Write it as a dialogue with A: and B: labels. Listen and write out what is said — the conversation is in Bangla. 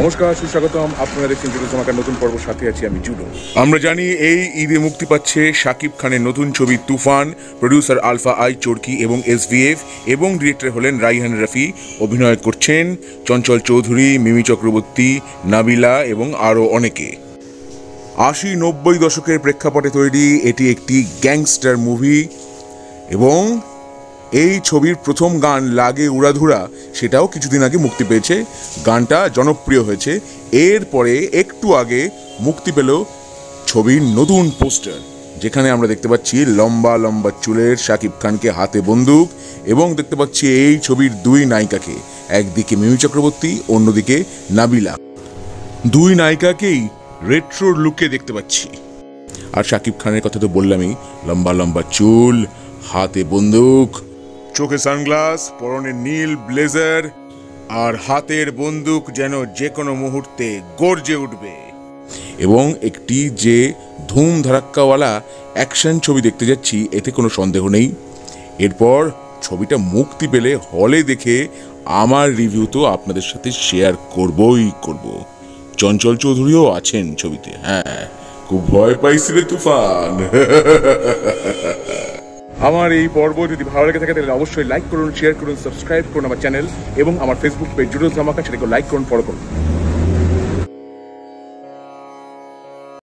A: নমস্কার, সুস্বাগতম। আপনারা দেখছেন জুডো ধামাকার নতুন পর্ব, সাথে আছি আমি জুডো। আমরা জানি এই ঈদে মুক্তি পাচ্ছে শাকিব খানের নতুন ছবি তুফান। প্রডিউসার আলফা আই চরকি এবং SVF, এবং ডিরেক্টর হলেন রাইহান রাফি। অভিনয় করছেন চঞ্চল চৌধুরী, মিমি চক্রবর্তী, নাবিলা এবং আরও অনেকে। 80-90 দশকের প্রেক্ষাপটে তৈরি এটি একটি গ্যাংস্টার মুভি, এবং এই ছবির প্রথম গান লাগে উড়াধুরা সেটাও কিছুদিন আগে মুক্তি পেয়েছে। গানটা জনপ্রিয় হয়েছে। এরপরে একটু আগে মুক্তি পেল ছবির নতুন পোস্টার, যেখানে আমরা দেখতে পাচ্ছি লম্বা লম্বা চুলের শাকিব খানকে, হাতে বন্দুক, এবং দেখতে পাচ্ছি এই ছবির দুই নায়িকাকে, একদিকে মিমি চক্রবর্তী, অন্যদিকে নাবিলা। দুই নায়িকাকেই রেট্রো লুকে দেখতে পাচ্ছি। আর শাকিব খানের কথা তো বললামই, লম্বা লম্বা চুল, হাতে বন্দুক, চোখে সানগ্লাস, পরনে নীল ব্লেজার, আর হাতের বন্দুক যেন যে কোনো মুহূর্তে গর্জে উঠবে। এবং একটি যে ধুম ধারাক্কাওয়ালা অ্যাকশন ছবি দেখতে যাচ্ছি, এতে কোনো সন্দেহ নেই। এরপর ছবিটা মুক্তি পেলে হলে দেখে আমার রিভিউ তো আপনাদের সাথে শেয়ার করবই করব। চঞ্চল চৌধুরীও আছেন ছবিতে। হ্যাঁ, খুব ভয় পাইছিলে তুফান। আমার এই পর্ব যদি ভালো লেগে থাকে তাহলে অবশ্যই লাইক করুন, শেয়ার করুন, সাবস্ক্রাইব করুন আমার চ্যানেল, এবং আমার ফেসবুক পেজ জুডো ধামাকা, সেটাকে লাইক করুন, ফলো করুন।